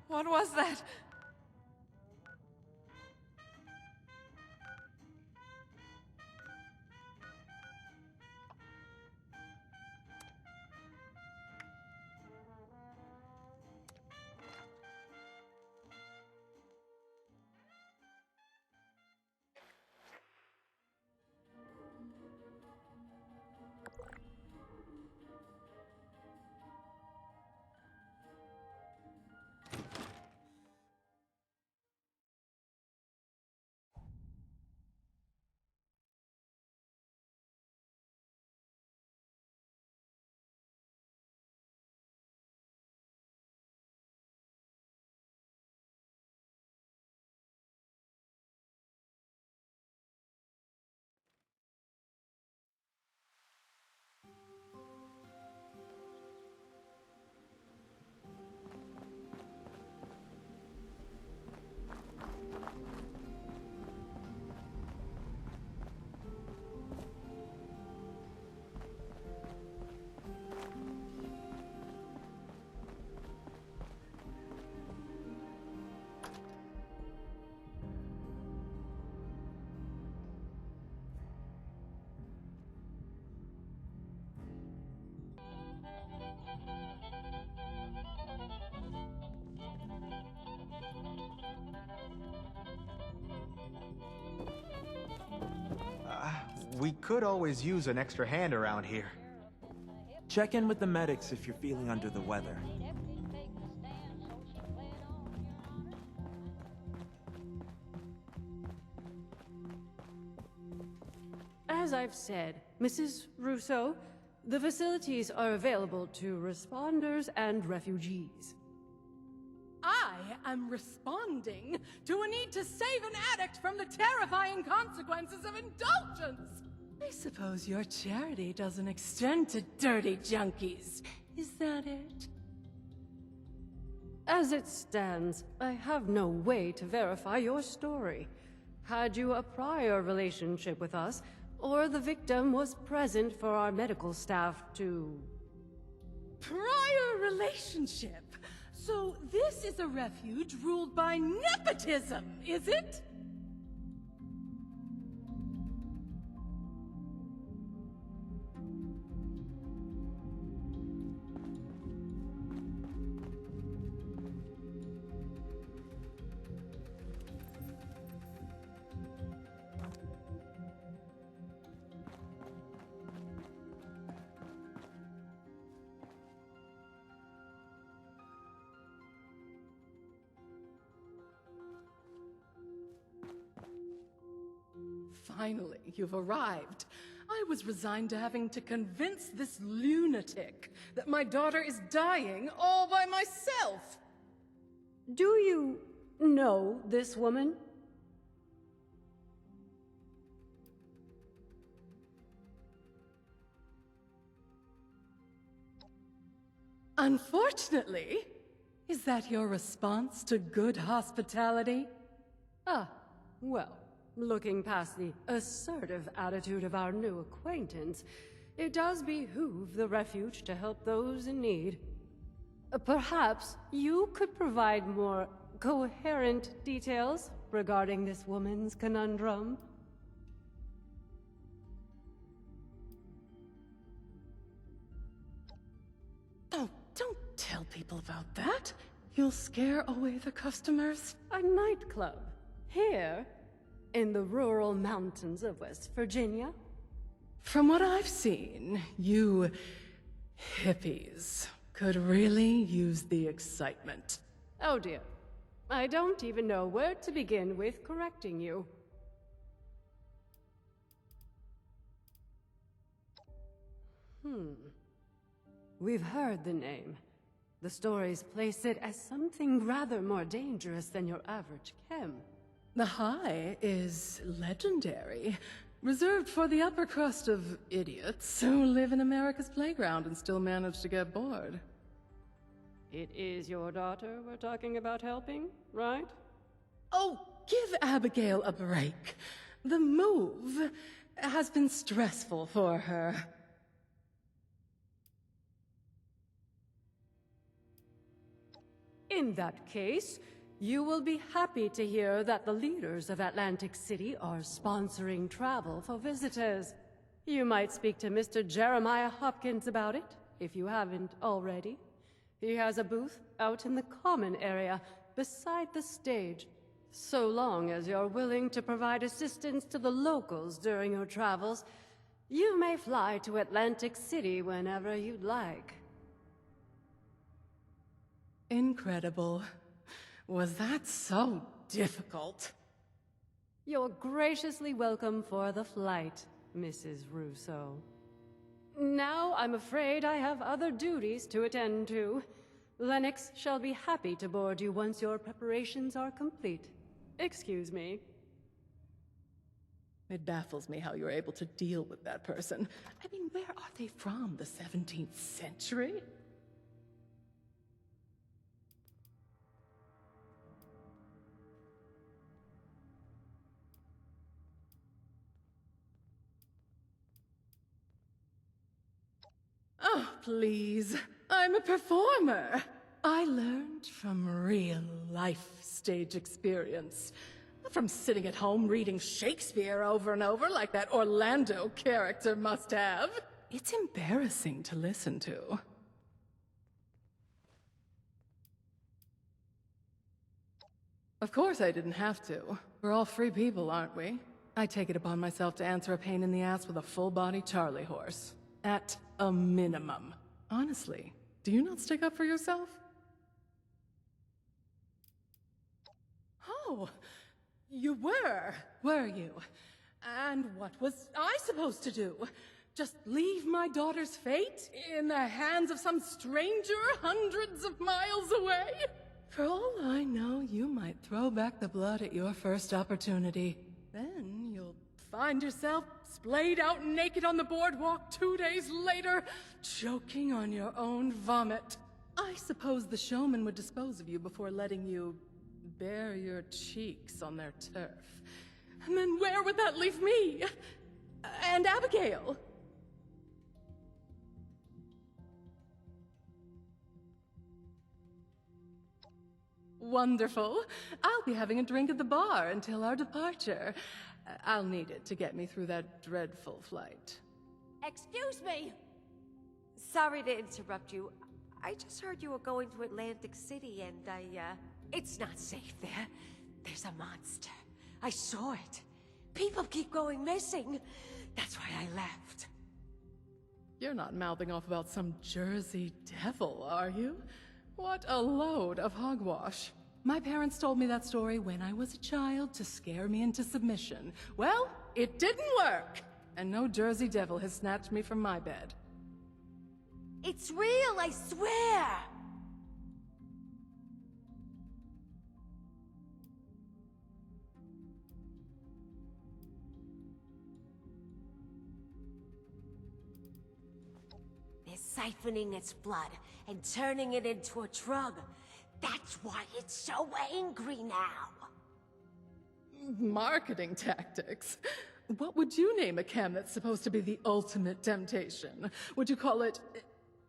What was that? We could always use an extra hand around here. Check in with the medics if you're feeling under the weather. As I've said, Mrs. Russo, the facilities are available to responders and refugees. I am responding to a need to save an addict from the terrifying consequences of indulgence. I suppose your charity doesn't extend to dirty junkies. Is that it? As it stands, I have no way to verify your story. Had you a prior relationship with us, or the victim was present for our medical staff to... Prior relationship? So this is a refuge ruled by nepotism, is it? Finally, you've arrived. I was resigned to having to convince this lunatic that my daughter is dying all by myself. Do you know this woman? Unfortunately, is that your response to good hospitality? Ah, well. Looking past the assertive attitude of our new acquaintance, it does behoove the refuge to help those in need. Perhaps you could provide more coherent details regarding this woman's conundrum? Oh, don't tell people about that. You'll scare away the customers. A nightclub. Here? In the rural mountains of West Virginia? From what I've seen, you hippies could really use the excitement. Oh dear. I don't even know where to begin with correcting you. We've heard the name. The stories place it as something rather more dangerous than your average chem. The High is legendary, reserved for the upper crust of idiots who live in America's playground and still manage to get bored. It is your daughter we're talking about helping, right? Oh, give Abigail a break. The move has been stressful for her. In that case, you will be happy to hear that the leaders of Atlantic City are sponsoring travel for visitors. You might speak to Mr. Jeremiah Hopkins about it, if you haven't already. He has a booth out in the common area, beside the stage. So long as you're willing to provide assistance to the locals during your travels, you may fly to Atlantic City whenever you'd like. Incredible. Was that so difficult? You're graciously welcome for the flight, Mrs. Russo. Now I'm afraid I have other duties to attend to. Lennox shall be happy to board you once your preparations are complete. Excuse me. It baffles me how you're able to deal with that person. I mean, where are they from? The 17th century? Oh, please. I'm a performer. I learned from real life stage experience. Not from sitting at home reading Shakespeare over and over like that Orlando character must have. It's embarrassing to listen to. Of course I didn't have to. We're all free people, aren't we? I take it upon myself to answer a pain in the ass with a full-body Charlie horse. At a minimum. Honestly, do you not stick up for yourself? Oh, you were you? And what was I supposed to do? Just leave my daughter's fate in the hands of some stranger hundreds of miles away? For all I know, you might throw back the blood at your first opportunity. Then you'll find yourself splayed out naked on the boardwalk 2 days later, choking on your own vomit. I suppose the showman would dispose of you before letting you bare your cheeks on their turf. And then where would that leave me? And Abigail? Wonderful. I'll be having a drink at the bar until our departure. I'll need it to get me through that dreadful flight. Excuse me! Sorry to interrupt you. I just heard you were going to Atlantic City and it's not safe there. There's a monster. I saw it. People keep going missing. That's why I left. You're not mouthing off about some Jersey devil, are you? What a load of hogwash. My parents told me that story when I was a child to scare me into submission. Well, it didn't work, and no Jersey devil has snatched me from my bed. It's real, I swear! They're siphoning its blood and turning it into a drug. That's why it's so angry now. Marketing tactics. What would you name a chem that's supposed to be the ultimate temptation? Would you call it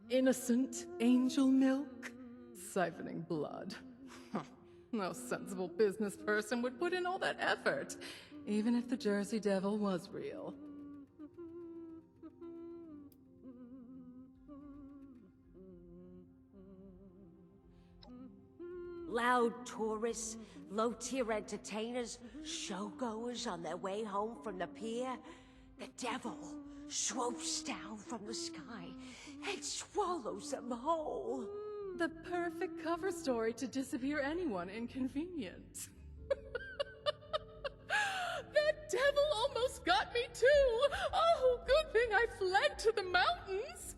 innocent angel milk? Siphoning blood. No sensible business person would put in all that effort, even if the Jersey Devil was real. Loud tourists, low-tier entertainers, showgoers on their way home from the pier. The devil swoops down from the sky and swallows them whole. The perfect cover story to disappear anyone inconvenient. That devil almost got me too! Oh, good thing I fled to the mountains!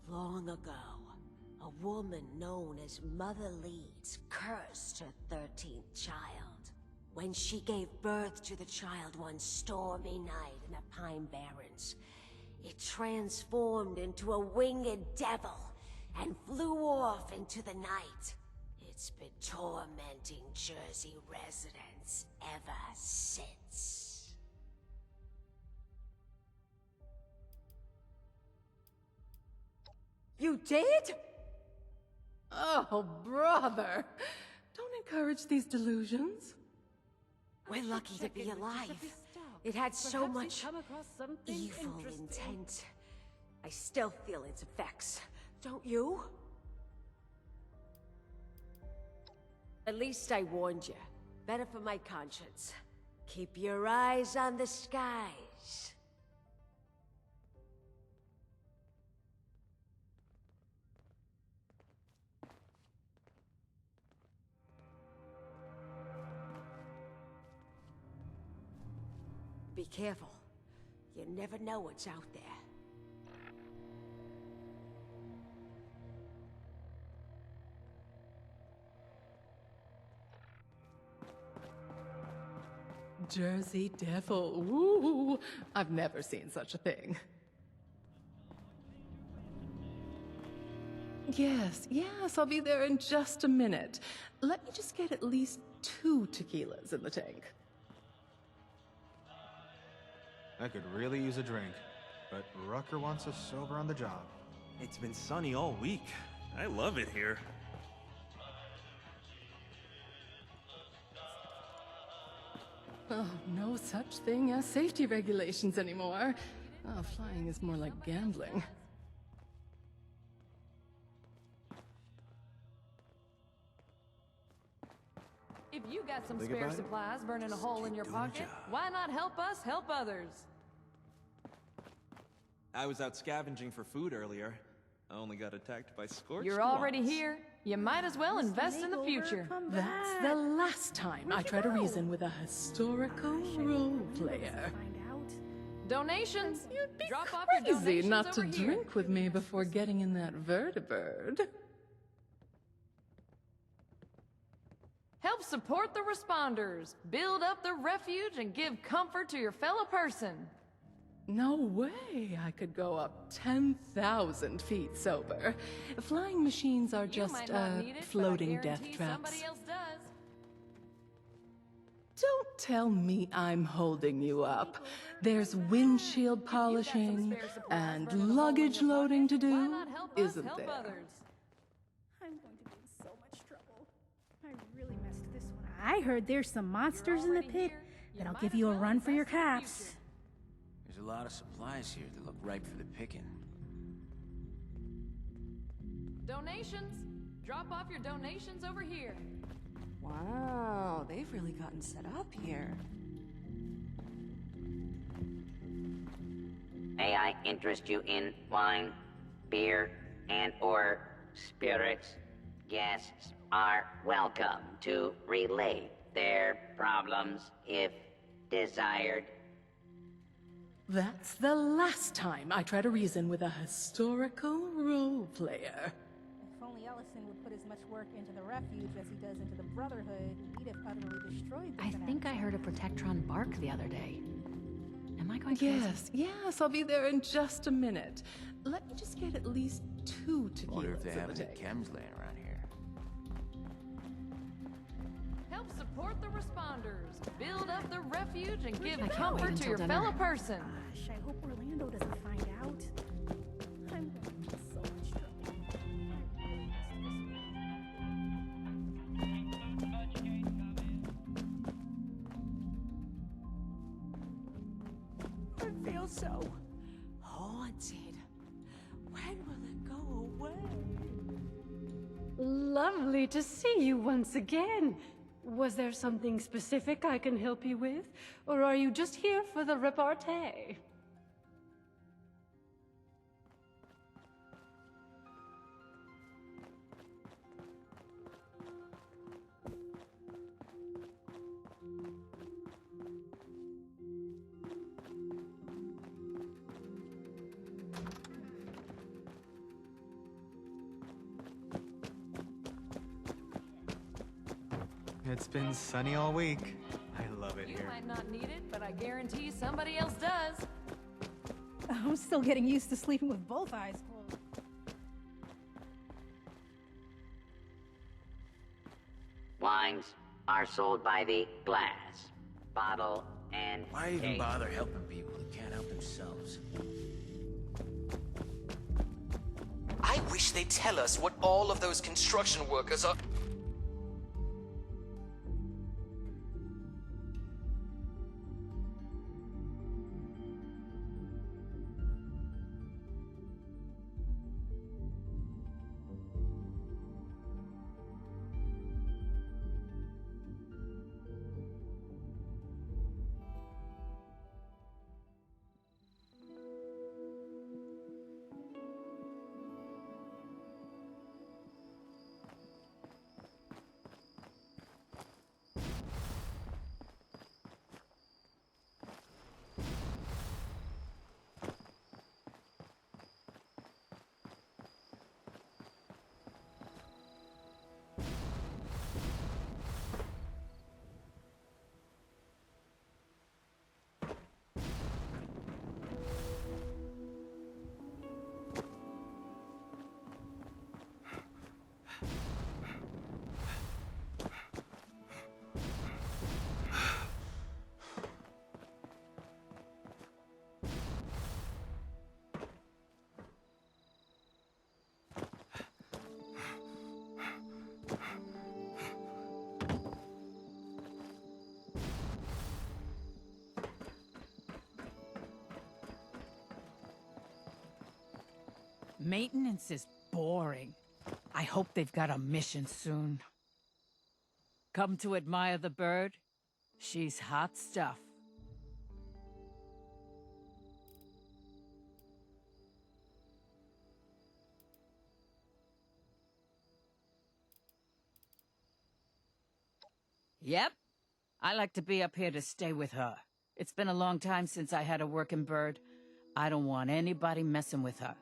Long ago, a woman known as Mother Leeds cursed her 13th child. When she gave birth to the child one stormy night in the Pine Barrens, it transformed into a winged devil and flew off into the night. It's been tormenting Jersey residents ever since. You did? Oh, brother. Don't encourage these delusions. We're lucky to be alive. It had so much evil intent. I still feel its effects. Don't you? At least I warned you. Better for my conscience. Keep your eyes on the skies. Be careful. You never know what's out there. Jersey Devil. Ooh, I've never seen such a thing. Yes, I'll be there in just a minute. Let me just get at least 2 tequilas in the tank. I could really use a drink, but Rucker wants us sober on the job. It's been sunny all week. I love it here. Oh, no such thing as safety regulations anymore. Oh, flying is more like gambling. If you got some Think spare about it. supplies burning a hole in your Keep doing pocket, your job. why not help us help others? I was out scavenging for food earlier. I only got attacked by scorched You're already once. here. You might as well invest in the future. That's the last time I try to reason with a historical role player. Donations. You'd be Drop off your crazy donations not to over here. drink with me before getting in that vertibird. Help support the responders. Build up the refuge and give comfort to your fellow person. No way I could go up 10,000 feet sober. Flying machines are You just, might not need it, floating but I death guarantee traps. somebody else does. Don't tell me I'm holding you up. There's windshield polishing and luggage loading to Why do, not help us isn't help there? others? I'm going to be in so much trouble. I really messed this one up. I heard there's some monsters in the already pit here. that'll might give as you a well run for your invest in the caps. future. There's a lot of supplies here that look ripe for the picking. Donations. Drop off your donations over here. Wow, they've really gotten set up here. May I interest you in wine, beer, and/or spirits? Guests are welcome to relay their problems if desired. That's the last time I try to reason with a historical role player. If only Ellison would put as much work into the refuge as he does into the Brotherhood, we'd have utterly destroyed the I think I heard a Protectron bark the other day. Am I going crazy? Yes, I'll be there in just a minute. Let me just get at least 2 I wonder tequilas if they in have the any tank. chems laying around here. Help support the responders. Build up the refuge and give I can't wait comfort to until your dinner. fellow person. Gosh, I hope Orlando doesn't find out. I'm going to be in so much trouble. I really messed this one up. I feel so haunted. When will it go away? Lovely to see you once again. Was there something specific I can help you with? Or are you just here for the repartee? It's been sunny all week. I love it You here. might not need it, but I guarantee somebody else does. I'm still getting used to sleeping with both eyes closed. Wines are sold by the glass, bottle, and Why even case. bother helping people who can't help themselves? I wish they'd tell us what all of those construction workers are... Maintenance is boring. I hope they've got a mission soon. Come to admire the bird? She's hot stuff. Yep. I like to be up here to stay with her. It's been a long time since I had a working bird. I don't want anybody messing with her.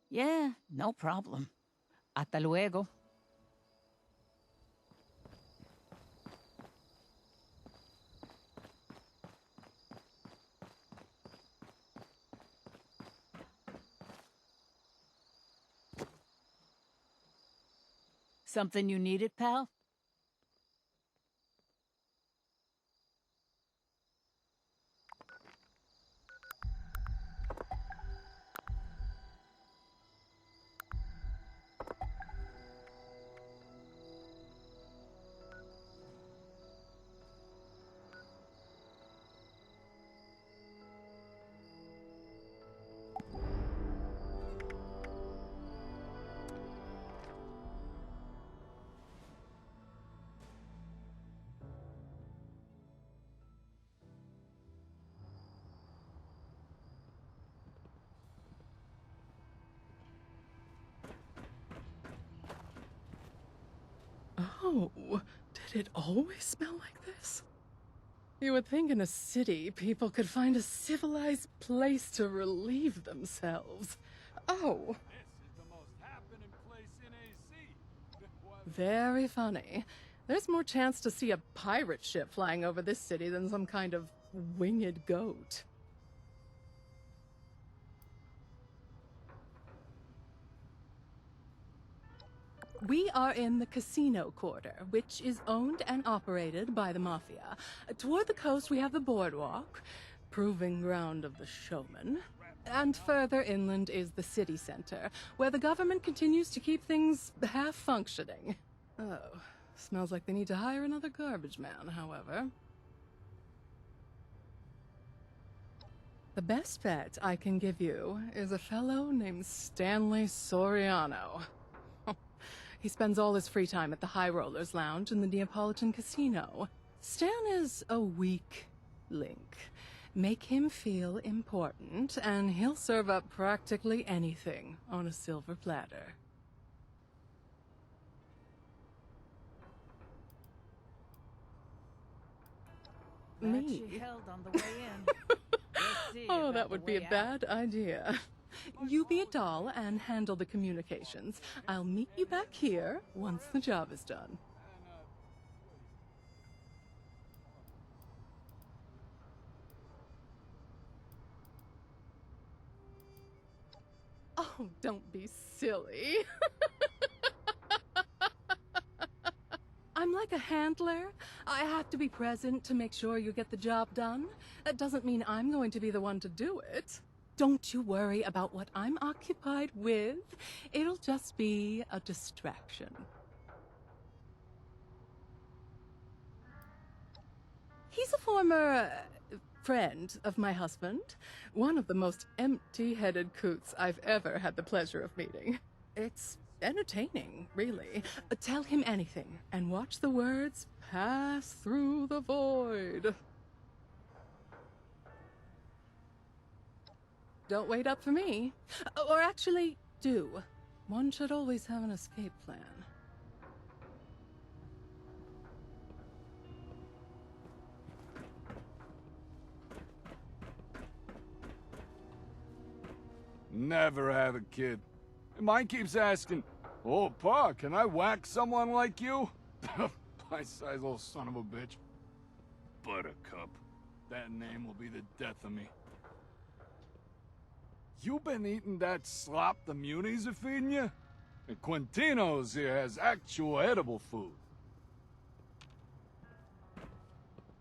Yeah, no problem. Hasta luego. Something you needed, pal? Oh, did it always smell like this? You would think in a city people could find a civilized place to relieve themselves. Oh. This is the most happening place in AC. Very funny. There's more chance to see a pirate ship flying over this city than some kind of winged goat. We are in the casino quarter, which is owned and operated by the Mafia. Toward the coast, we have the boardwalk, proving ground of the showman. And further inland is the city center, where the government continues to keep things half-functioning. Oh, smells like they need to hire another garbage man, however. The best bet I can give you is a fellow named Stanley Soriano. He spends all his free time at the High Rollers Lounge in the Neapolitan Casino. Stan is a weak link. Make him feel important, and he'll serve up practically anything on a silver platter. Me? She held on the way in. Oh, that would be a bad idea. You be a doll and handle the communications. I'll meet you back here once the job is done. Oh, don't be silly. I'm like a handler. I have to be present to make sure you get the job done. That doesn't mean I'm going to be the one to do it. Don't you worry about what I'm occupied with. It'll just be a distraction. He's a former friend of my husband. One of the most empty-headed coots I've ever had the pleasure of meeting. It's entertaining, really. Tell him anything, and watch the words pass through the void. Don't wait up for me. Or actually, do. One should always have an escape plan. Never have a kid. And mine keeps asking, "Oh, Pa, can I whack someone like you?" Bite-sized little son of a bitch. Buttercup. That name will be the death of me. You been eating that slop the munis are feeding you? And Quintino's here has actual edible food.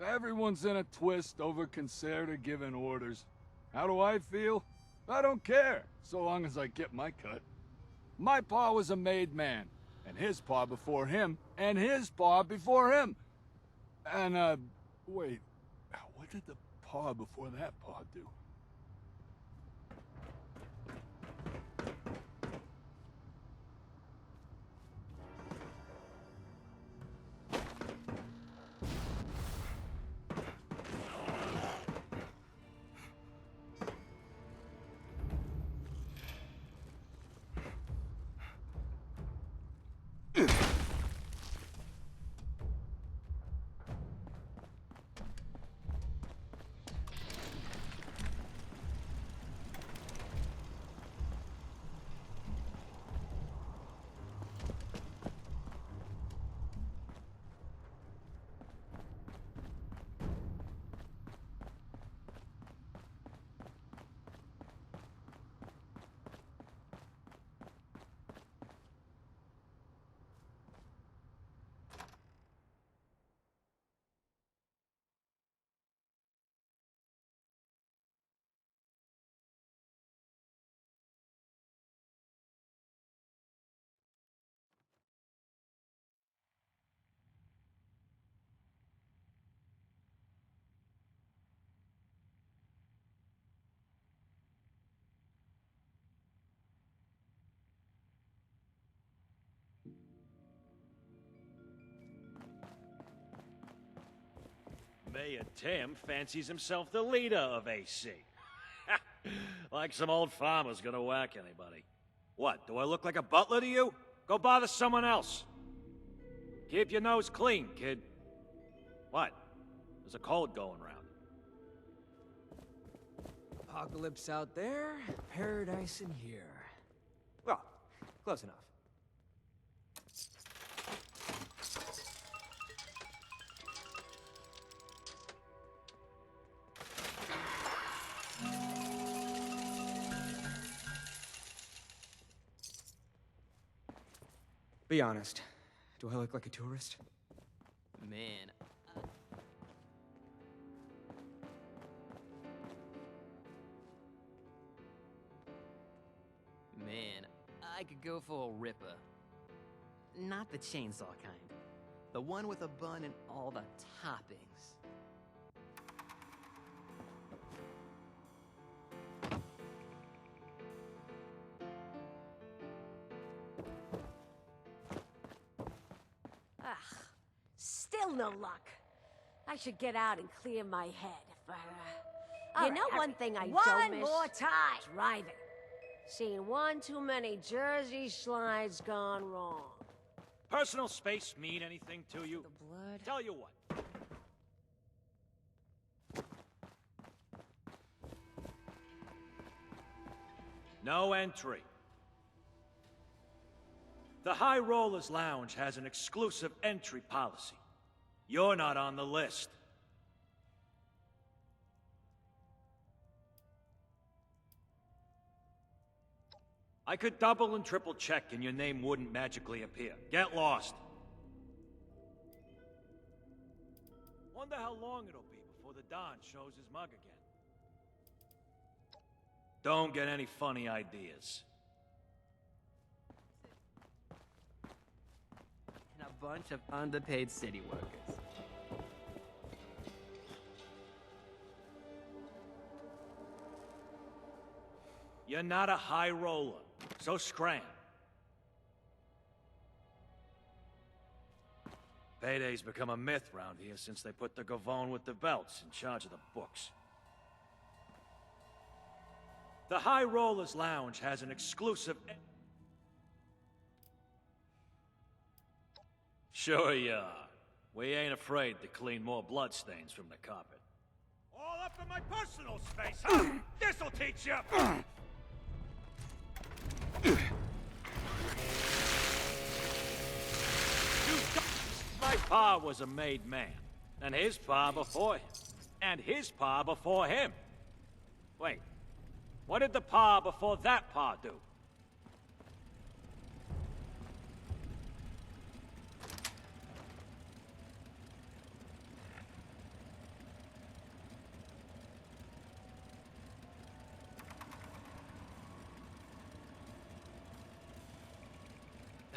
Everyone's in a twist over Concerta giving orders. How do I feel? I don't care, so long as I get my cut. My pa was a made man, and his pa before him, and his pa before him. And, wait, what did the pa before that pa do? Mayor Tim fancies himself the leader of AC. Like some old farmer's gonna whack anybody. What, do I look like a butler to you? Go bother someone else. Keep your nose clean, kid. What? There's a cold going around. Apocalypse out there, paradise in here. Well, close enough. Be honest. Do I look like a tourist? Man. Man, I could go for a ripper. Not the chainsaw kind. The one with a bun and all the toppings. Still no luck. I should get out and clear my head for you know one thing I don't miss? One more time! Driving. Seen one too many Jersey slides gone wrong. Personal space mean anything to you? The blood. Tell you what. No entry. The High Rollers Lounge has an exclusive entry policy. You're not on the list. I could double and triple check and your name wouldn't magically appear. Get lost. Wonder how long it'll be before the Don shows his mug again. Don't get any funny ideas. And a bunch of underpaid city workers. You're not a high roller, so scram. Payday's become a myth round here since they put the Gavone with the belts in charge of the books. The High Rollers Lounge has an exclusive... Sure you are. We ain't afraid to clean more bloodstains from the carpet. All up in my personal space, huh? This'll teach you! My pa was a made man, and his pa before him, and his pa before him. Wait, what did the pa before that pa do?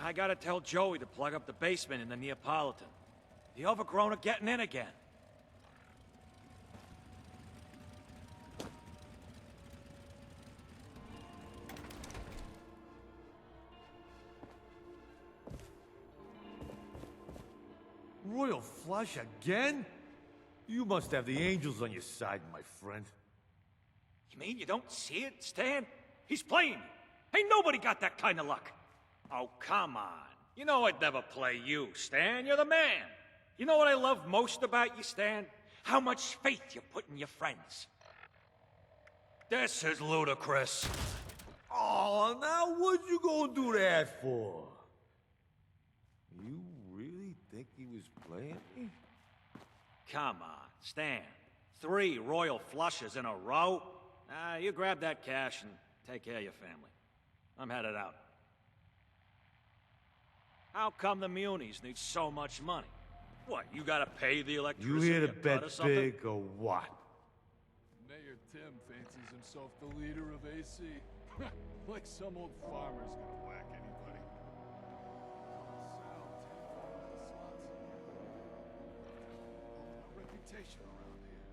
I gotta tell Joey to plug up the basement in the Neapolitan. The overgrown are getting in again. Royal flush again? You must have the angels on your side, my friend. You mean you don't see it, Stan? He's playing me. Ain't nobody got that kind of luck. Oh, come on. You know I'd never play you, Stan. You're the man. You know what I love most about you, Stan? How much faith you put in your friends. This is ludicrous. Oh, now what you gonna do that for? You really think he was playing me? Come on, Stan. 3 royal flushes in a row? You grab that cash and take care of your family. I'm headed out. How come the munis need so much money? What, you gotta pay the electricity? You here to cut or bet something? big or what? Mayor Tim fancies himself the leader of AC. Like some old farmer's gonna whack anybody. No reputation around here.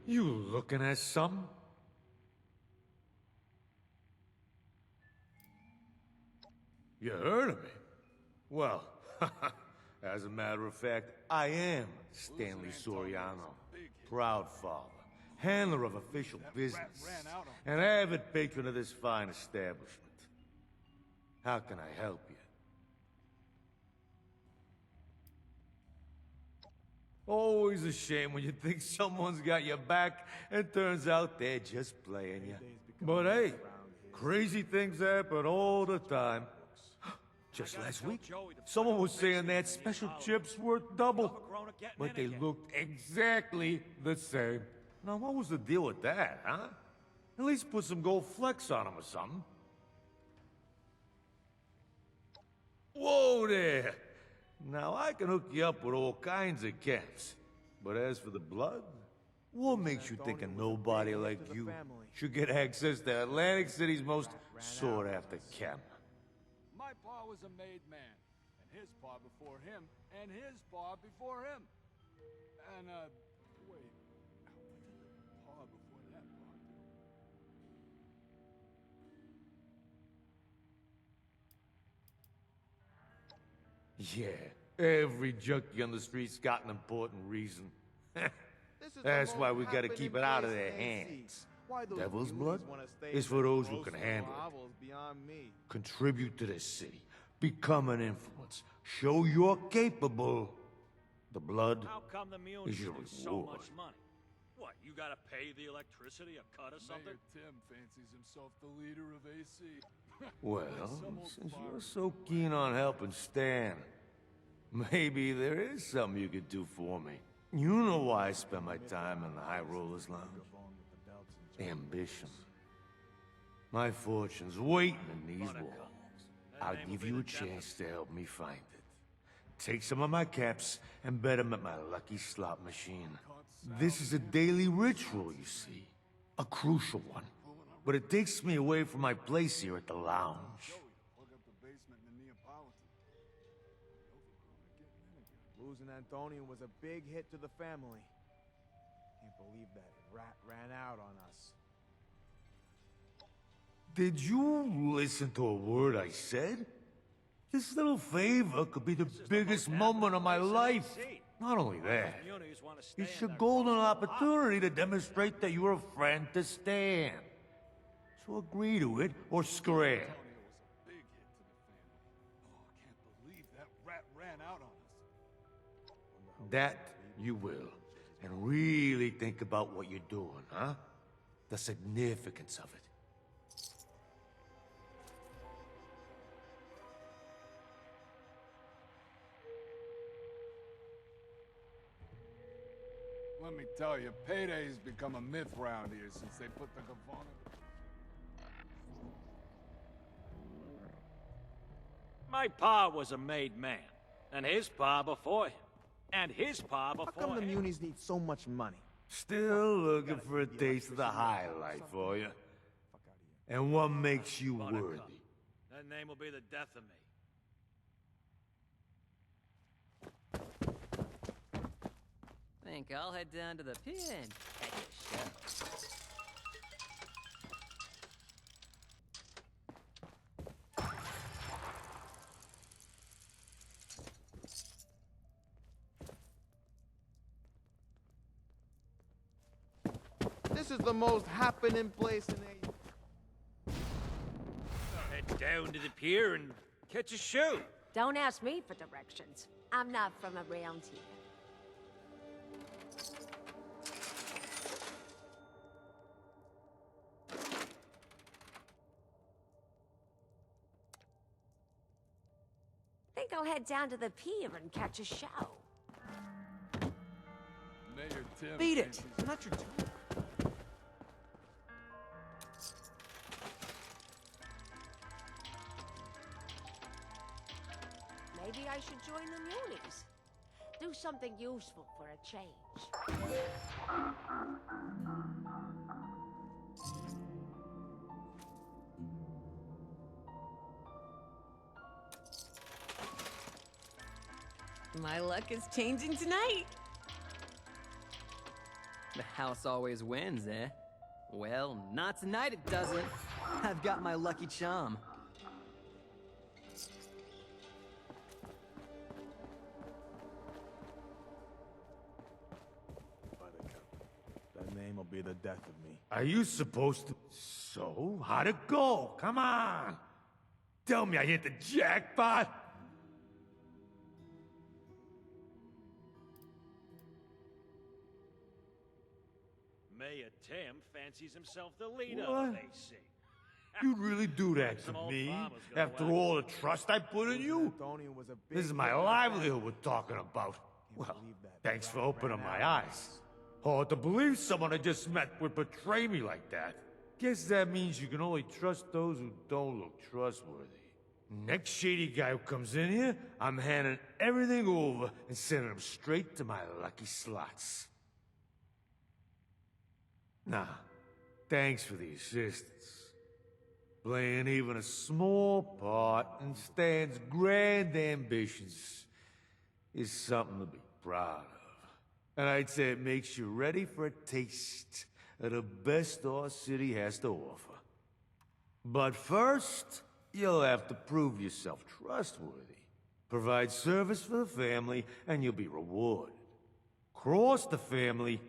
You looking at something? You heard of me? Well, as a matter of fact, I am Stanley Soriano, proud father, handler of official business, and avid patron of this fine establishment. How can I help you? Always a shame when you think someone's got your back, and turns out they're just playing you. But hey, crazy things happen all the time. Just last week, someone was saying that special chips worth double, but they looked exactly the same. Now, what was the deal with that, huh? At least put some gold flecks on them or something. Whoa there! Now, I can hook you up with all kinds of camps. But as for the blood, what makes you think a nobody like you should get access to Atlantic City's most sought-after camp? My pa was a made man, and his pa before him, and his pa before him. And, wait, what did the pa before that pa do? Yeah, every junkie on the street's got an important reason. That's why we gotta keep it out of their hands. Devil's blood is for those who can handle it. Contribute to this city. Become an influence. Show you're capable. The blood How come the munis is your need so reward. much money? What, you gotta pay the electricity a cut or something? Mayor Tim fancies himself the leader of AC. Well, since you're so keen on helping Stan, maybe there is something you could do for me. You know why I spend my time in the High Rollers Lounge. Ambition. My fortune's waiting in these walls. I'll give you a chance to help me find it. take some of my caps and bet them at my lucky slot machine. This is a daily ritual, you see. A crucial one. But it takes me away from my place here at the lounge. Losing Antonio was a big hit to the family. Can't believe that rat ran out on us. Did you listen to a word I said? This little favor could be the biggest moment of my life. Not only that, it's a golden opportunity to demonstrate that you're a friend to Stan. So agree to it or scram. That you will. And really think about what you're doing, huh? The significance of it. Let me tell you, payday's become a myth round here since they put the Confront. My pa was a made man, and his pa before him, and his pa before How come the him. Munis need so much money? Still looking for a taste of the high life for you. And what makes you worthy? That name will be the death of me. Think I'll head down to the pier and catch a show. This is the most happening place in A. Head down to the pier and catch a show. Don't ask me for directions. I'm not from around here. Think I'll head down to the pier and catch a show. Mayor Tim. Beat it! Not your turn. Maybe I should join the Munis. Do something useful for a change. My luck is changing tonight. The house always wins, eh? Well, not tonight it doesn't. I've got my lucky charm. That name will be the death of me. Are you supposed to... So? How'd it go? Come on! Tell me I hit the jackpot! Mayor Tim fancies himself the leader What? of AC. You'd really do that to me? After all the trust I put in you? This is my livelihood we're talking about. Well, thanks for opening my eyes. Hard to believe someone I just met would betray me like that. Guess that means you can only trust those who don't look trustworthy. Next shady guy who comes in here, I'm handing everything over and sending him straight to my lucky slots. Nah, thanks for the assistance. Playing even a small part in Stan's grand ambitions is something to be proud of. And I'd say it makes you ready for a taste of the best our city has to offer. But first, you'll have to prove yourself trustworthy. Provide service for the family, and you'll be rewarded. Cross the family,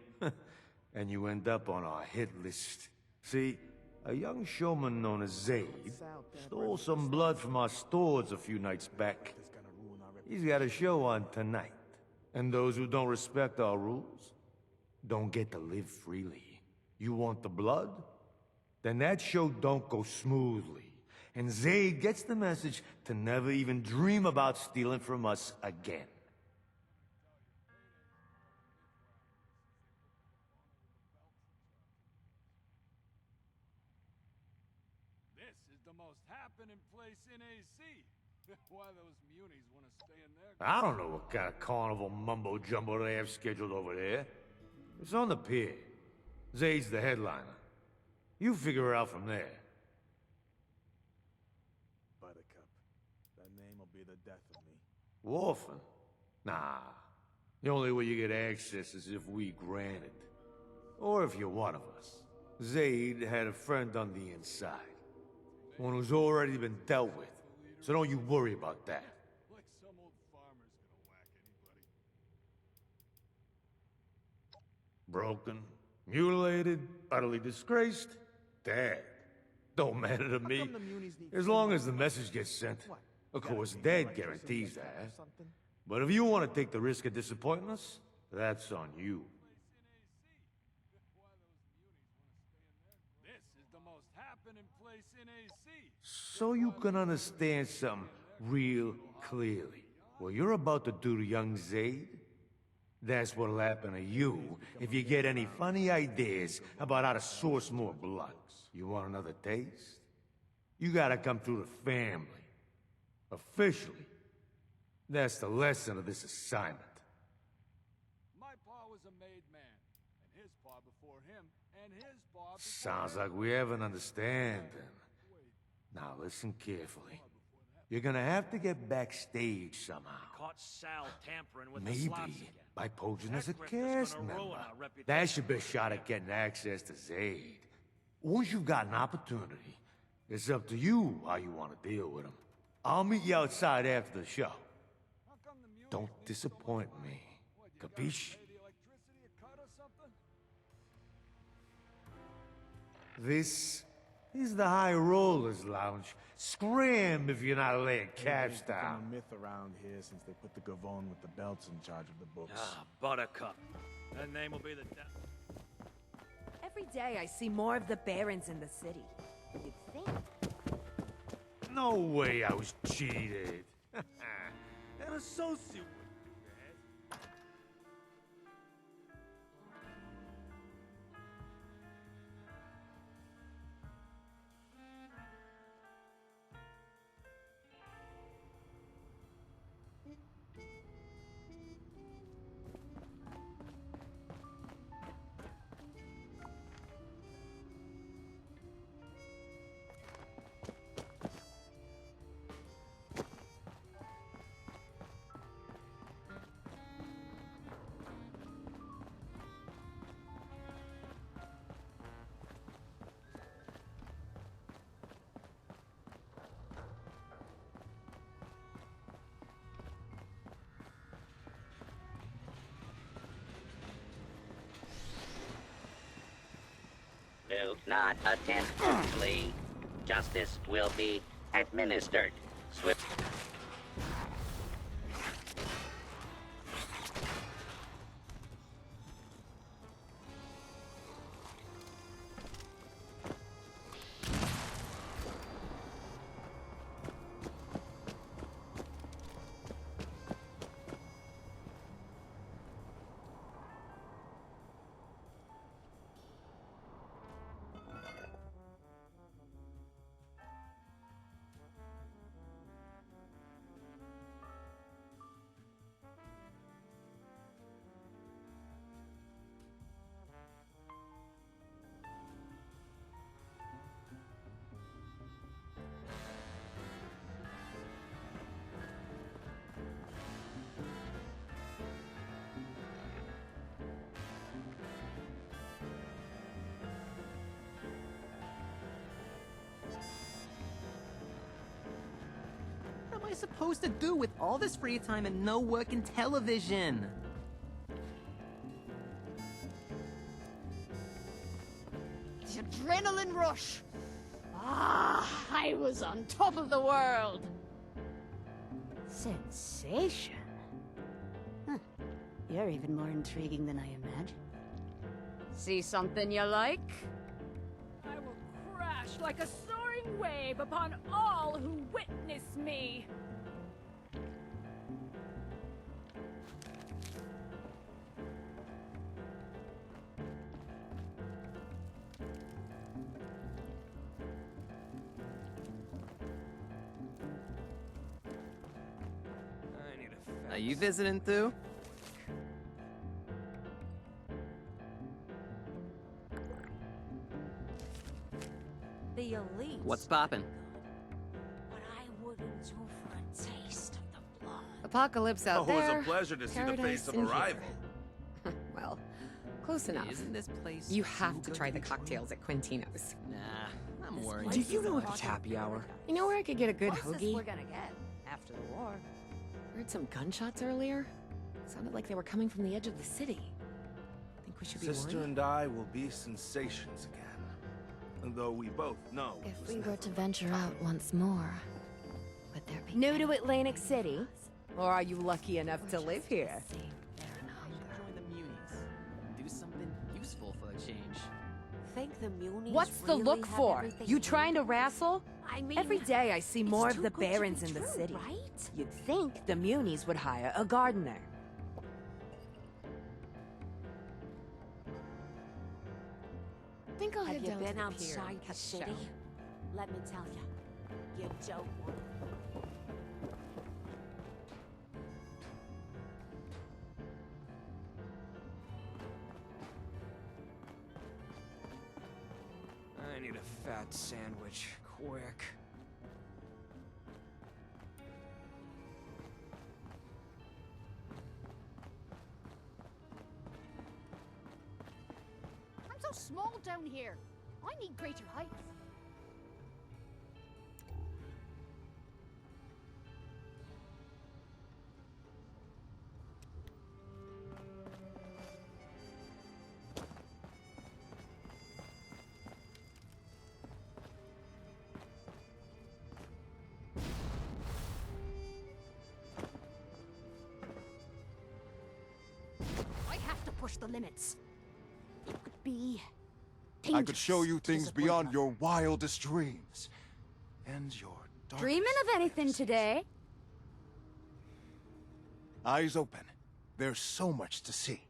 and you end up on our hit list. See, a young showman known as Zayde stole some blood from our stores a few nights back. He's got a show on tonight. And those who don't respect our rules don't get to live freely. You want the blood? Then that show don't go smoothly. And Zayde gets the message to never even dream about stealing from us again. This is the most happening place in AC. Why those munis want to stay in their... I don't know what kind of carnival mumbo-jumbo they have scheduled over there. It's on the pier. Zayde's the headliner. You figure it out from there. Buttercup. That name will be the death of me. Orphan? Nah. The only way you get access is if we grant it. Or if you're one of us. Zayde had a friend on the inside. One who's already been dealt with. So don't you worry about that. Like some old farmer's gonna whack anybody. Broken, mutilated, utterly disgraced, dead. Don't matter to me. As long as the message gets sent. Of course, dead guarantees that. But if you want to take the risk of disappointing us, that's on you. This is the most happening place in AC. So you can understand something real clearly. What you're about to do to young Zayde, that's what'll happen to you if you get any funny ideas about how to source more blood. You want another taste? You gotta come through the family. Officially. That's the lesson of this assignment. My pa was a made man, and his pa before him, and his pa before Sounds him. like we have an understanding. Now listen carefully. You're gonna have to get backstage somehow. Caught Sal tampering with the Maybe slots again. by posing as a That grifter's cast gonna member. ruin our reputation. That's your best shot at getting access to Zayde. Once you've got an opportunity, it's up to you how you want to deal with him. I'll meet you outside after the show. Don't disappoint me. Capiche? This is the High Rollers Lounge. Scram if you're not laying cash Become down. a myth around here since they put the Gavone with the belts in charge of the books. Ah, Buttercup. That name will be the death. Every day I see more of the Barons in the city. You'd think. No way I was cheated. An associate would do that. Do not attempt to flee. Justice will be administered. Swift. What am I supposed to do with all this free time and no work in television? The adrenaline rush! Ah, I was on top of the world! Sensation? Huh. You're even more intriguing than I imagined. See something you like? I will crash like a soaring wave upon all who witness me. Are you visiting too? The elite. What's poppin'? What I wouldn't do for a taste of the blood. Apocalypse out Always there. a pleasure to see the Paradise face of a in here. rival. Well, close enough. Isn't this place You have too to good try to the be cocktails at Quintino's. Nah, I'm worried. Do you know it's happy hour? You know where I could get a good Closest hoagie? we're gonna get after the war. Heard some gunshots earlier. Sounded like they were coming from the edge of the city. Think we should be Sister worried? and I will be sensations again. And though we both know it If was we never were to venture out once more, would there be New to Atlantic City? Or are you lucky enough to live here? Join the Munis. Do something useful for a change. Think the Munis What's the really look have for? everything You we trying to need? wrestle? I mean, Every day I see more it's of the too good to be barons in the true, city. right? You'd think the Munis would hire a gardener. Think I'll Have head you down to been the pier outside and the catch city? Shell. Let me tell you don't want to. I need a fat sandwich, quick. I'm so small down here. I need greater heights. I have to push the limits. It could be I could show you things disappointment. beyond your wildest dreams. And your darkest. Dreaming of anything today? Eyes open. There's so much to see.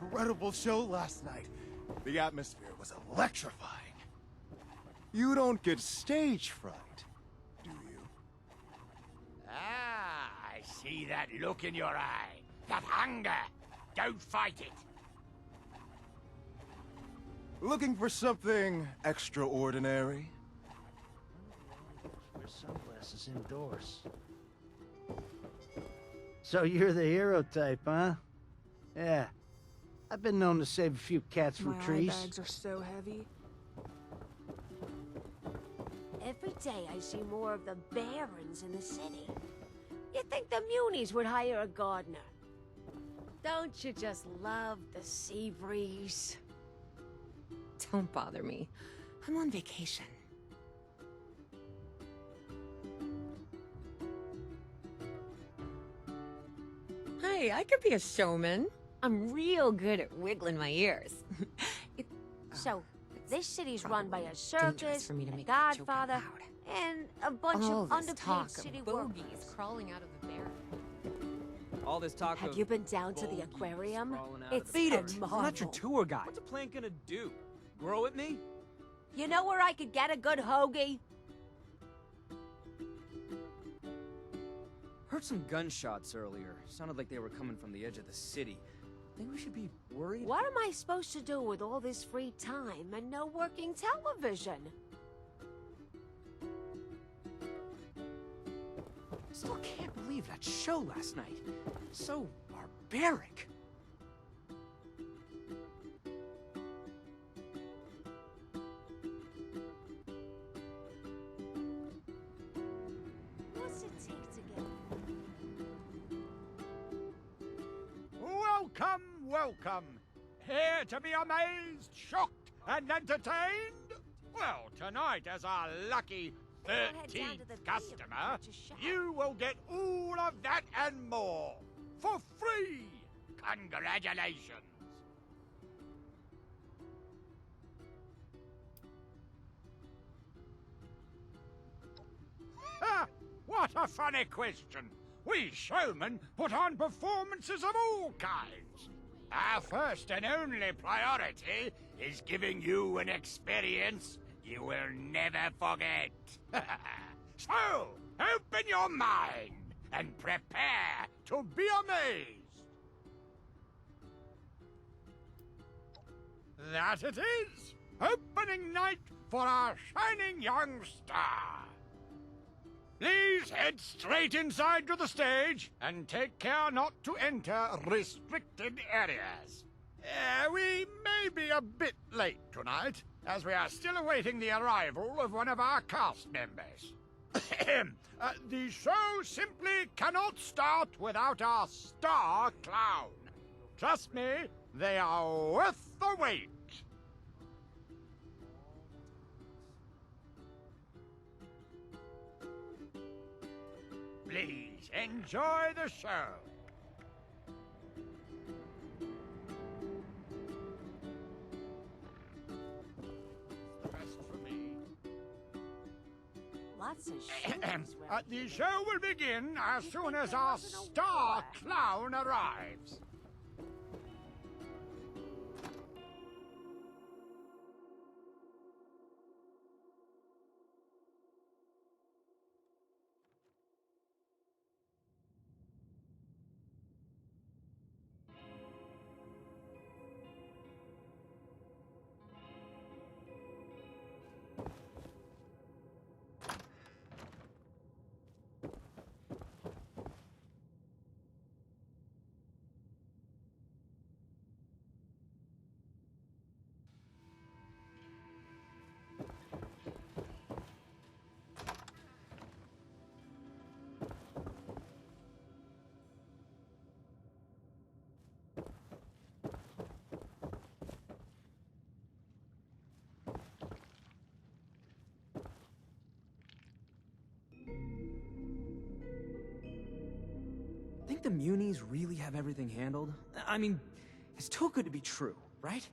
Incredible show last night. The atmosphere was electrifying. You don't get stage fright, do you? Ah, I see that look in your eye. That hunger. Don't fight it. Looking for something extraordinary? Wear sunglasses indoors. So you're the hero type, huh? Yeah. I've been known to save a few cats from trees. My bags are so heavy. Every day I see more of the barons in the city. You'd think the Munis would hire a gardener. Don't you just love the sea breeze? Don't bother me. I'm on vacation. Hey, I could be a showman. I'm real good at wiggling my ears. So, this city's run by a dangerous circus, for me to a make that joke out godfather, and a bunch All of this underpaid talk city of workers. bogies crawling out of the barren. All this talk Have of you been down to the bogies aquarium? crawling out of It's the a barren. marvel. I'm not your tour guide. What's a plant gonna do? Grow at me? You know where I could get a good hoagie? Heard some gunshots earlier. Sounded like they were coming from the edge of the city. Think we should be worried? What am I supposed to do with all this free time and no working television? Still can't believe that show last night. So barbaric. What's it take to get... Welcome, welcome. Here to be amazed, shocked, and entertained? Well, tonight, as our lucky 13th customer, you will get all of that and more. for free! Congratulations! Ha! What a funny question! We showmen put on performances of all kinds. Our first and only priority is giving you an experience you will never forget. So, open your mind and prepare to be amazed. That it is! Opening night for our shining young star. Please head straight inside to the stage and take care not to enter restricted areas. We may be a bit late tonight, as we are still awaiting the arrival of one of our cast members. The show simply cannot start without our star clown. Trust me, they are worth the wait. Please enjoy the show. Best for me. Lots of shoes. The show will begin as soon as our star clown arrives. Think the Munis really have everything handled? I mean, it's too good to be true, right?